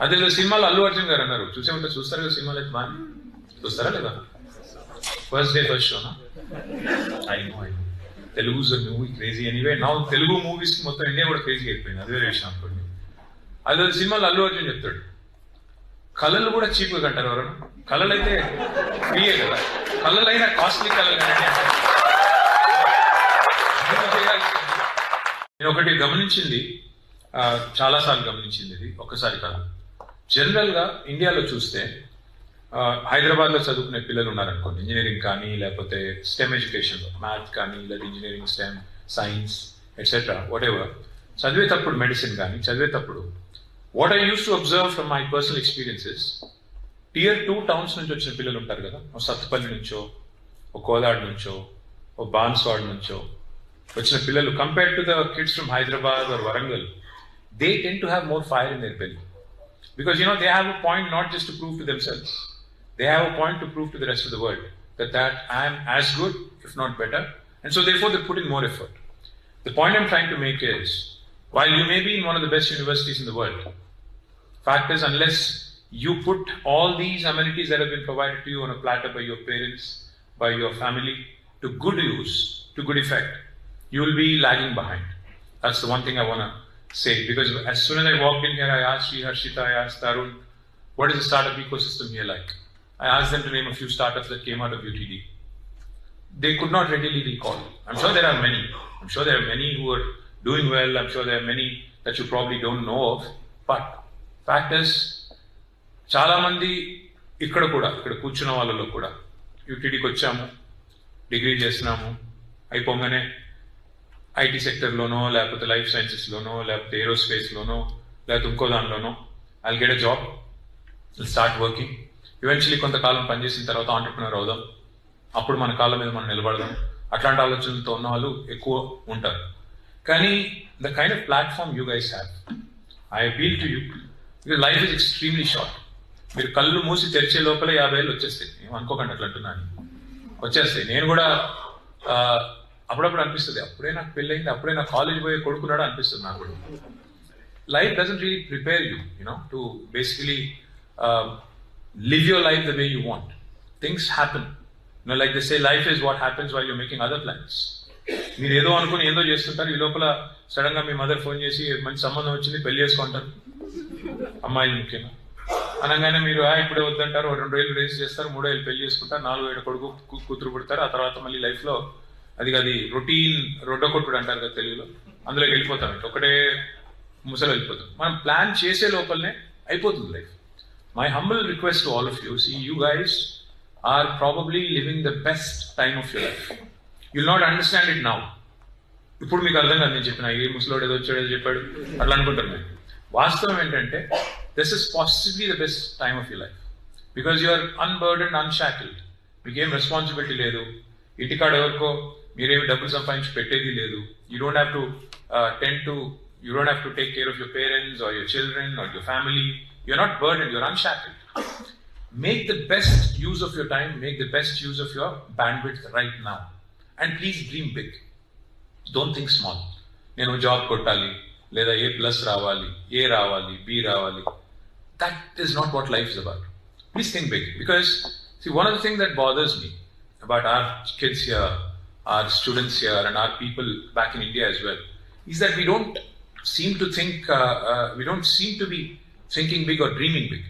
అదే సినిమాలో అల్లు అర్జున్ గారు అన్నారు, చూసే ఉంటే చూస్తారు కదా సినిమాలు అయితే బాగా చూస్తారా లేదా? ఫస్ట్ డే ఫస్ట్ షోనా? I know Telugu movie crazy anyway. నా తెలుగు మూవీస్ మొత్తం ఇండియా కూడా క్రేజీ అయిపోయింది, అదే విషయం అనుకోండి. అదే సినిమాలో అల్లు అర్జున్ చెప్తాడు, కళలు కూడా చీప్గా కంటారు ఎవరు? కళలు అయితే ఫ్రీయే కదా, కళలైనా కాస్ట్లీ కళలు కానీ. నేను ఒకటి గమనించింది, చాలాసార్లు గమనించింది, ఇది ఒక్కసారి కాదు. జనరల్గా ఇండియాలో చూస్తే హైదరాబాద్లో చదువుకునే పిల్లలు ఉన్నారనుకోండి, ఇంజనీరింగ్ కానీ లేకపోతే స్టెమ్ ఎడ్యుకేషన్, మ్యాథ్ కానీ లేదా engineering, stem, science etcetera what ever చదివేటప్పుడు, మెడిసిన్ కానీ చదివేటప్పుడు what I use to observe from my personal experiences, Tier 2 towns నుంచి వచ్చిన పిల్లలు ఉంటారు కదా, ఓ సత్తుపల్లి నుంచో, ఓ కోదాడ్ నుంచో, ఓ బాన్స్వాడ్ నుంచో వచ్చిన పిల్లలు, compared to the kids from Hyderabad or Warangal, they tend to have more fire in their belly. Because, you know, they have a point not just to prove to themselves. They have a point to prove to the rest of the world that I am as good, if not better. And so therefore they put in more effort. The point I'm trying to make is, while you may be in one of the best universities in the world, fact is, unless you put all these amenities that have been provided to you on a platter by your parents, by your family, to good use, to good effect, you will be lagging behind. That's the one thing I want to say, because as soon as I walked in here, I asked Sri Harshita, I asked Tarun, what is the startup ecosystem here like? I asked them to name a few startups that came out of UTD. They could not readily recall. I'm sure there are many. I'm sure there are many who are doing well. I'm sure there are many that you probably don't know of. But fact is, చాలా మంది ఇక్కడ కూర్చున్న వాళ్ళలో కూడా యూటీడీకి వచ్చాము, degree చేస్తున్నాము, అయిపోగానే IT సెక్టర్లోనో లేకపోతే లైఫ్ సైన్సెస్లోనో లేకపోతే ఏరోస్పేస్లోనో లేకపోతే ఇంకో దానిలోనో I'll get a job, start working, eventually కొంతకాలం పనిచేసిన తర్వాత ఆంటర్ప్రినర్ అవుదాం, అప్పుడు మన కాళ్ళ మీద మనం నిలబడదాం, అట్లాంటి ఆలోచనలతో ఉన్న వాళ్ళు ఎక్కువ ఉంటారు. కానీ the kind of platform you guys have, I appeal to you, because life is extremely short. మీరు కళ్ళు మూసి తెరిచే లోపల 50 ఏళ్ళు వచ్చేస్తాయి. ఏమనుకోకండి అట్లా అంటున్నాను, వచ్చేస్తాయి. నేను కూడా అప్పుడప్పుడు అనిపిస్తుంది, అప్పుడే నాకు పెళ్ళయింది, అప్పుడే నాకు కాలేజ్ పోయే కొడుకున్నాడు అనిపిస్తుంది నాకు కూడా. Life doesn't really prepare you, you know, to basically live your life the way you want. Things happen. You know, like they say, life is what happens while you're making other plans. మీరు ఏదో అనుకుని ఏదో చేస్తుంటారు, ఈ లోపల sudden గా మీ mother phone చేసి మంచి సంబంధం వచ్చింది, పెళ్లి చేసుకుంటారు, అమ్మాయిలు ముఖ్యంగా అనగానే మీరు ఇప్పుడే వద్దంటారు, 2 ఏళ్ళు రేస్ చేస్తారు, 3 ఏళ్ళు పెళ్లి చేసుకుంటారు, 4 ఏళ్ళు కొడుకు కూతురు పుడతారు. ఆ తర్వాత మళ్ళీ లైఫ్ లో అది రొటీన్ రొడ్డకొట్టుడు అంటారు కదా తెలుగులో, అందులోకి వెళ్ళిపోతాం, ఒకటే ముసలు వెళ్ళిపోతాం. మనం ప్లాన్ చేసే లోపలనే అయిపోతుంది life. My humble request to all of you, see, you guys are probably living the best time of your life. You'll not understand it now. ఇప్పుడు మీకు అర్థం కాదు నేను చెప్పిన, ఏ ముసలోడు ఏదో వచ్చాడు ఏదో చెప్పాడు అట్లా అనుకుంటారు మీరు. వాస్తవం ఏంటంటే this is possibly the best time of your life, because you are unburdened, unshackled. మీకేం రెస్పాన్సిబిలిటీ లేదు, ఇంటికాడ ఎవరికో మీరేమి డబ్బులు సంపాదించి పెట్టేది లేదు. You don't have to take care of your parents or your children or your family. You're not burdened, you're unshackled. Make the best use of your time, make the best use of your bandwidth right now. And please dream big. Don't think small. Nenu job kottali, leda A+ రావాలి, A రావాలి, B రావాలి. That is not what life is about. Please think big. Because, see, one of the things that bothers me about our kids here, our students here, and our people back in India as well, is that we don't seem to be thinking big or dreaming big.